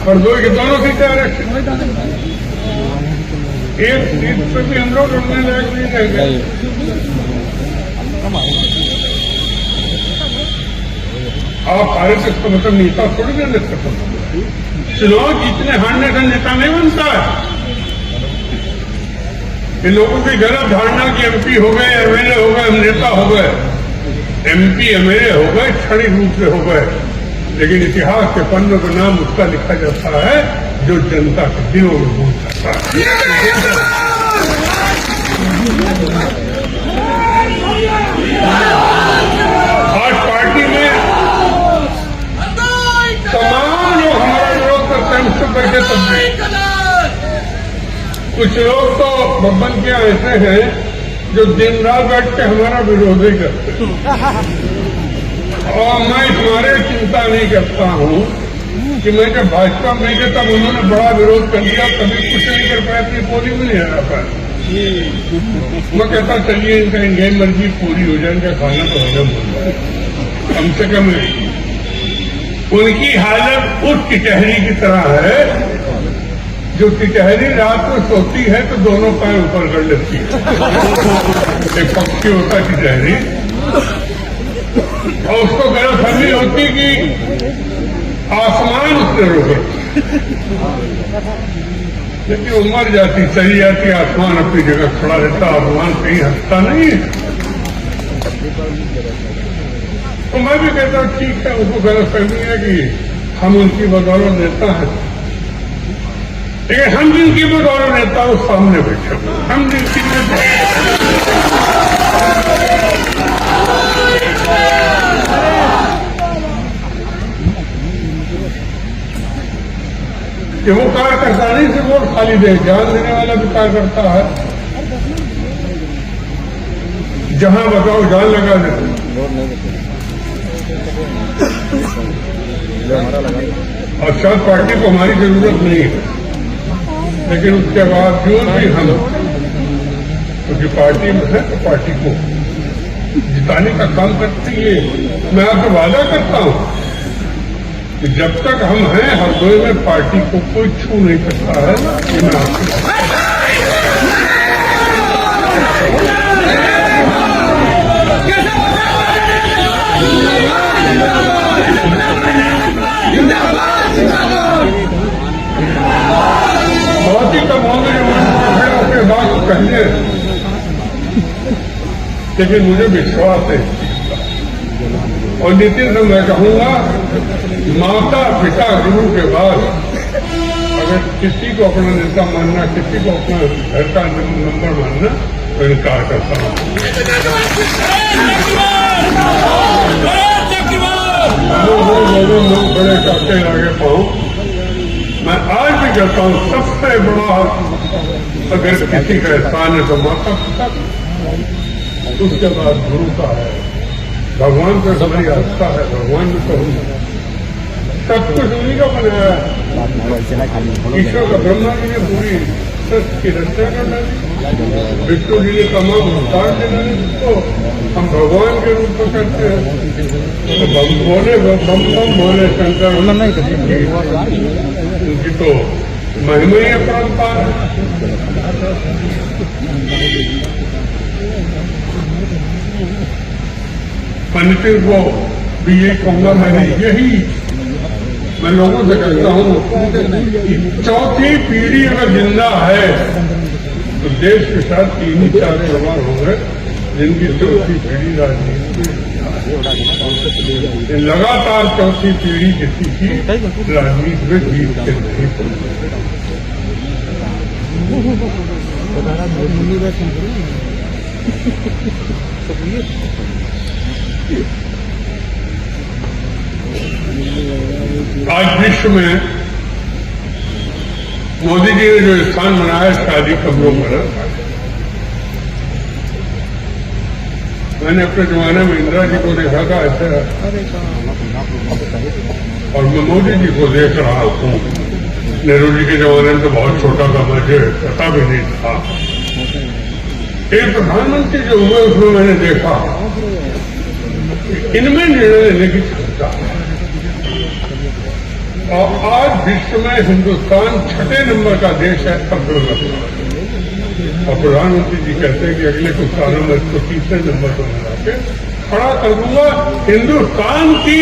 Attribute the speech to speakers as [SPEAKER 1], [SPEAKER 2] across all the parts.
[SPEAKER 1] और दो के दोनों सीटें आरक्षित। एक सीट पे भी हम लोग लड़ने लायक नहीं रहेंगे। आप भारत इसका मतलब नेता थोड़ी ना देख सकते। चुनाव जीतने हारने का नेता नहीं बनता है। ये लोगों की गलत धारणा कि एमपी हो गए, एमएलए हो गए, हम नेता हो गए। एमपी एमएलए हो गए क्षणिक रूप से हो गए, लेकिन इतिहास के पन्नों का नाम उसका लिखा जाता है जो जनता के दिलों में भूल जाता है। आज पार्टी में तमाम लोग हमारा विरोध करते हैं, उससे करके तब कुछ लोग तो बब्बन क्या ऐसे हैं जो दिन रात बैठ के हमारा विरोध ही करते हैं। और मैं तुम्हारे चिंता नहीं करता हूं कि मैं जब भाजपा में गया तब उन्होंने बड़ा विरोध कर दिया, कभी कुछ नहीं कर पाया, अपनी पोलिंग में नहीं आ पाया। मैं कहता चलिए इनका इनकी मर्जी पूरी हो जाए, इनका खाना तो हजम हो जाए कम से कम। उनकी हालत उस टिटहरी की तरह है जो टिटहरी रात को सोती है तो दोनों पैर ऊपर कर लेती है। एक पक्षी होता है टिटहरी, और उसको गलतफहमी होती कि आसमान उसने रोका, लेकिन वो मर जाती, चली जाती, आसमान अपनी जगह खड़ा रहता, आसमान कहीं हंसता नहीं है। तो मैं भी कहता हूँ ठीक है, उनको गलतफहमी है कि हम उनकी बदौलत नेता हैं, लेकिन हम जिनकी बदौलत नेता उस सामने बैठे, हम जिनकी कि वो कार्यकर्ता नहीं सिर्फ वोट खाली दे, जान देने वाला भी कार्यकर्ता है। जहां बताओ जान लगा देते। और शायद पार्टी को हमारी जरूरत नहीं है, लेकिन उसके बावजूद भी हम क्योंकि पार्टी में है तो पार्टी को जिताने का काम करती है। मैं आपसे वादा करता हूं कि जब तक हम हैं हरदोई में पार्टी को कोई छू नहीं सकता है। ये मैं आपको बहुत ही कम होंगे जो मन के बाद कहने, लेकिन मुझे विश्वास है और नितिन से मैं कहूंगा माता पिता गुरु के बाद अगर किसी को अपना नेता मानना, किसी को अपना घर का नंबर मानना, तो इनकार करता हूं। लोग बड़े काटे आगे पाऊं। मैं आज भी कहता हूं सबसे बड़ा अगर किसी का एहसान है तो माता पिता, उसके बाद गुरु का है, भगवान पर हमारी आस्था है, भगवान भी तो सब कुछ उन्हीं का बनाया है। ईश्वर का ब्रह्मा जी ने पूरी सृष्टि की रचना कर डाली, विष्णु जी ने तमाम अवतार दे डाले, तो हम भगवान के रूप में करते हैं। तो बम बोले शंकर उनकी तो महिमा ही अपरंपार है। पंडित को भी यही कहूंगा, मैंने यही मैं लोगों से कहता हूं कि चौथी पीढ़ी अगर जिंदा है तो देश के साथ 3-4 परिवार होंगे जिनकी चौथी पीढ़ी राजनीति में लगातार चौथी पीढ़ी किसी की राजनीति में जीत के नहीं आज विश्व में मोदी जी ने जो स्थान बनाया शादी कब्रों पर, मैंने अपने जमाने में इंदिरा जी को देखा था ऐसे, और मैं मोदी जी को देख रहा हूँ। नेहरू जी के जमाने में तो बहुत छोटा था, मुझे पता भी नहीं था। एक प्रधानमंत्री जो हुए उसमें मैंने देखा इनमें निर्णय लेने की क्षमता है। और आज विश्व में हिंदुस्तान 6ठे नंबर का देश है अर्थव्यवस्था। और प्रधानमंत्री जी कहते हैं कि अगले कुछ सालों में इसको 3रे नंबर पर मिला के खड़ा कर दूंगा। हिंदुस्तान की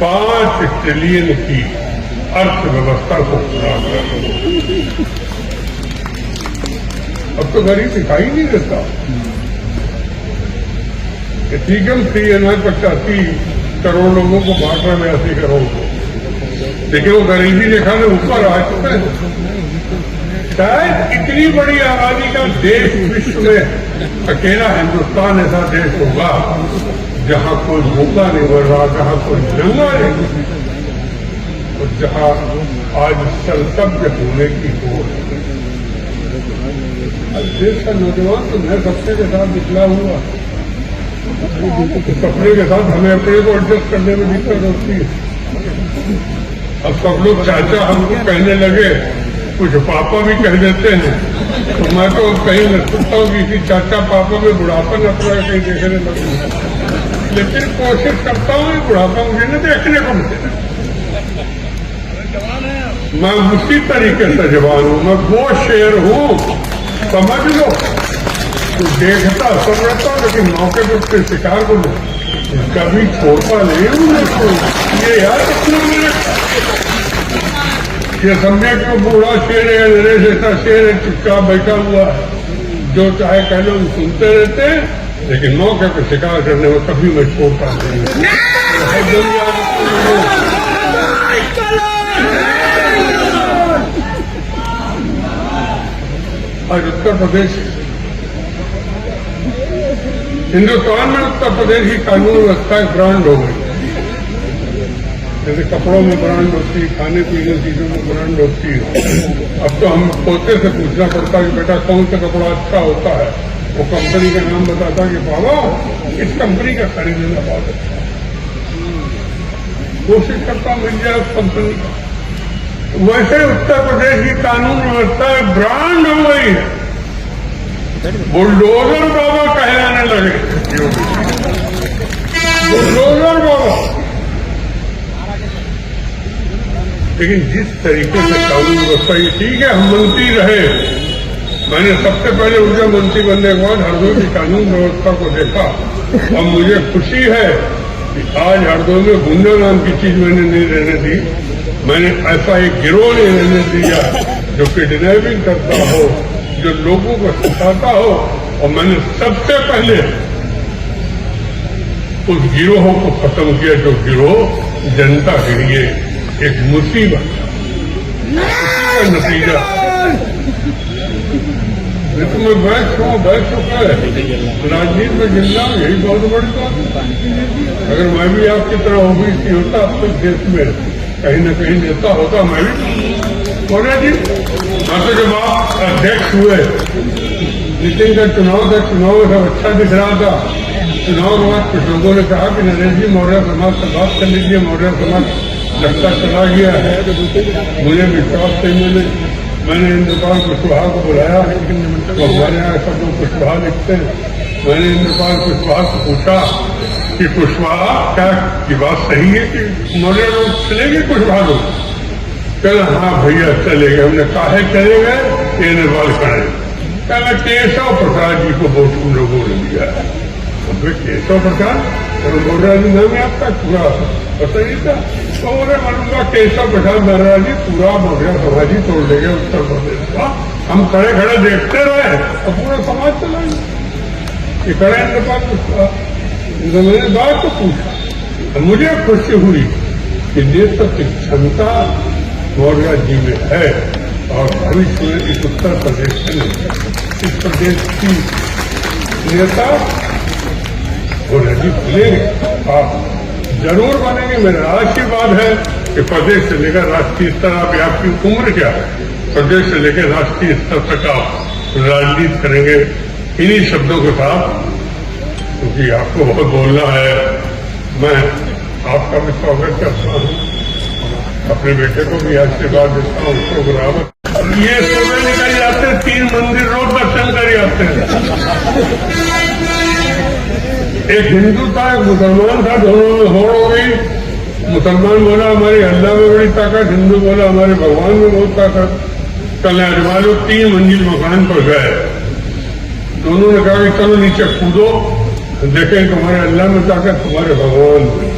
[SPEAKER 1] 5 ट्रिलियन की अर्थव्यवस्था को पूरा कर दूंगा। अब तो गरीब दिखाई नहीं देता। ठीक है, 85 करोड़ लोगों को बांट रहे हैं 80 करोड़ को, लेकिन वो गरीबी रेखा ने ऊपर आ चुके हैं। शायद इतनी बड़ी आबादी का देश विश्व में अकेला हिंदुस्तान ऐसा देश होगा जहां कोई भूखा नहीं मर रहा, जहां कोई नंगा नहीं, और जहां आज संतव्य होने की हो। देश का नौजवान तो नए सपने के साथ निकला हुआ, सपने के साथ हमें अपने को एडजस्ट करने में दिक्कत होती है। अब सब लोग चाचा हमको कहने लगे, कुछ पापा भी कह देते हैं, तो मैं तो कहीं न सुनता हूँ कि चाचा पापा में बुढ़ापा न पड़ा कहीं देखने लगे, लेकिन कोशिश करता हूँ बुढ़ापा मुझे न देखने को मिले। मैं उसी तरीके से जवान हूँ, मैं वो शेर हूँ, समझ लो। तो देखता सब रहता हूँ, लेकिन मौके पर उसके शिकार को कभी छोड़ता नहीं हूँ। ये यार ये समझे कि वो बूढ़ा शेर है, नरेश ऐसा शेर है, चुपचाप बैठा हुआ, जो चाहे कह लो सुनते रहते हैं, लेकिन मौके पर शिकार करने में कभी मैं छोड़ता नहीं। आज उत्तर प्रदेश, हिंदुस्तान में उत्तर प्रदेश की कानून व्यवस्था एक ब्रांड हो गई। जैसे कपड़ों में ब्रांड होती है, खाने पीने चीजों में ब्रांड होती है। अब तो हम पोते से पूछना पड़ता है कि बेटा कौन सा कपड़ा अच्छा होता है, वो कंपनी का नाम बताता कि बाबा इस कंपनी का खरीदना बहुत अच्छा है। कोशिश करता मिल जाए उस कंपनी का। वैसे उत्तर प्रदेश की कानून व्यवस्था ब्रांड हो गई है। बुलडोजर बाबा कहलाने लगे, बुलडोजर बाबा। लेकिन जिस तरीके से कानून व्यवस्था, ये ठीक है हम मंत्री रहे, मैंने सबसे पहले ऊर्जा मंत्री बनने के बाद हरदोई की कानून व्यवस्था को देखा, और मुझे खुशी है कि आज हरदोई में गुंडा नाम की चीज मैंने नहीं रहने दी। मैंने ऐसा एक गिरोह नहीं रहने दिया जो किडनैपिंग करता हो, जो लोगों को सिखाता हो, और मैंने सबसे पहले उस गिरोह को खत्म किया जो गिरोह जनता के लिए एक मुसीबत, उसी का नतीजा। लेकिन मैं बैठ चुका है राजनीति में गिरना, यही बहुत बड़ी बात। अगर मैं भी आपकी तरह ओबीसी होता अब तक देश में कहीं न कहीं नेता होता, मैं भी बोला जी। मैं तो जब आप अध्यक्ष हुए, नितिन का चुनाव था, चुनाव सब अच्छा दिख रहा था। चुनाव के बाद कुछ लोगों ने कहा कि नरेश जी मौर्य समाज से बात कर लीजिए, मौर्य समाज लगता चला गया है। मुझे विश्वास नहीं, मैंने इंद्रपाल कुशवाहा को बुलाया, तो हमारे यहाँ सब लोग कुशवाहा लिखते हैं। मैंने इंद्रपाल कुशवाहा से पूछा कि कुशवाहा क्या ये बात सही है कि मौर्य लोग चलेंगे कुशवाहा लोग? कहना हाँ भैया चलेंगे। हमने काहे चले गए, ये इंद्रपाल खड़े। कहना केशव प्रसाद जी को वोट उन लोगों ने दिया है। केशव प्रसाद महाराज जी नाम है आपका, पूरा बताइए था। तो उन्हें मालूंगा केशव प्रसाद महाराज जी पूरा मौर्य समाज ही तोड़ देंगे उत्तर प्रदेश का। हम खड़े खड़े देखते रहे और पूरा समाज चला गया। ये खड़े इंद्रपाल कुशवाहा, मैंने बात तो पूछा, मुझे खुशी हुई कि नेतृत्व की क्षमता मौर्य जी में है, और भविष्य में इस उत्तर प्रदेश में इस प्रदेश की नेता मौर्य जी बनेंगे, आप जरूर बनेंगे। मेरा आशीर्वाद है कि प्रदेश से लेकर राष्ट्रीय स्तर, आप आपकी उम्र क्या है, प्रदेश से लेकर राष्ट्रीय स्तर तक आप राजनीति करेंगे इन्हीं शब्दों के साथ, क्योंकि आपको बहुत बोलना है। मैं आपका भी स्वागत करता हूँ, अपने बेटे को भी आशीर्वाद देता हूँ, उसको बराबर। ये सुबह निकल जाते, 3 मंदिर रोज दर्शन कर जाते हैं। एक हिंदू था, एक मुसलमान था, दोनों में होड़ हो गई। मुसलमान बोला हमारे अल्लाह में बड़ी ताकत, हिंदू बोला हमारे भगवान में बहुत ताकत। कल अजमा लोग 3 मंजिल मकान पर गए, दोनों ने कहा कि चलो नीचे कूदो, देखें तुम्हारे अल्लाह में ताकत, तुम्हारे भगवान में।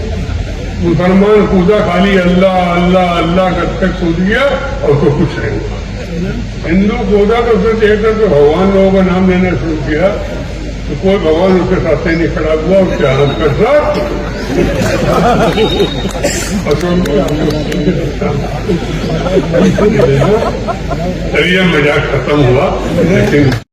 [SPEAKER 1] मुसलमान कूदा, खाली अल्लाह अल्लाह अल्लाह करके कूद गया और उसको कुछ नहीं हुआ। हिंदू कूदा तो उसने देख कर तो भगवान लोगों का नाम लेना शुरू किया, तो कोई भगवान उसके साथ नहीं खड़ा हुआ, उसके हाथ कर साथ चलिए मजाक खत्म हुआ, लेकिन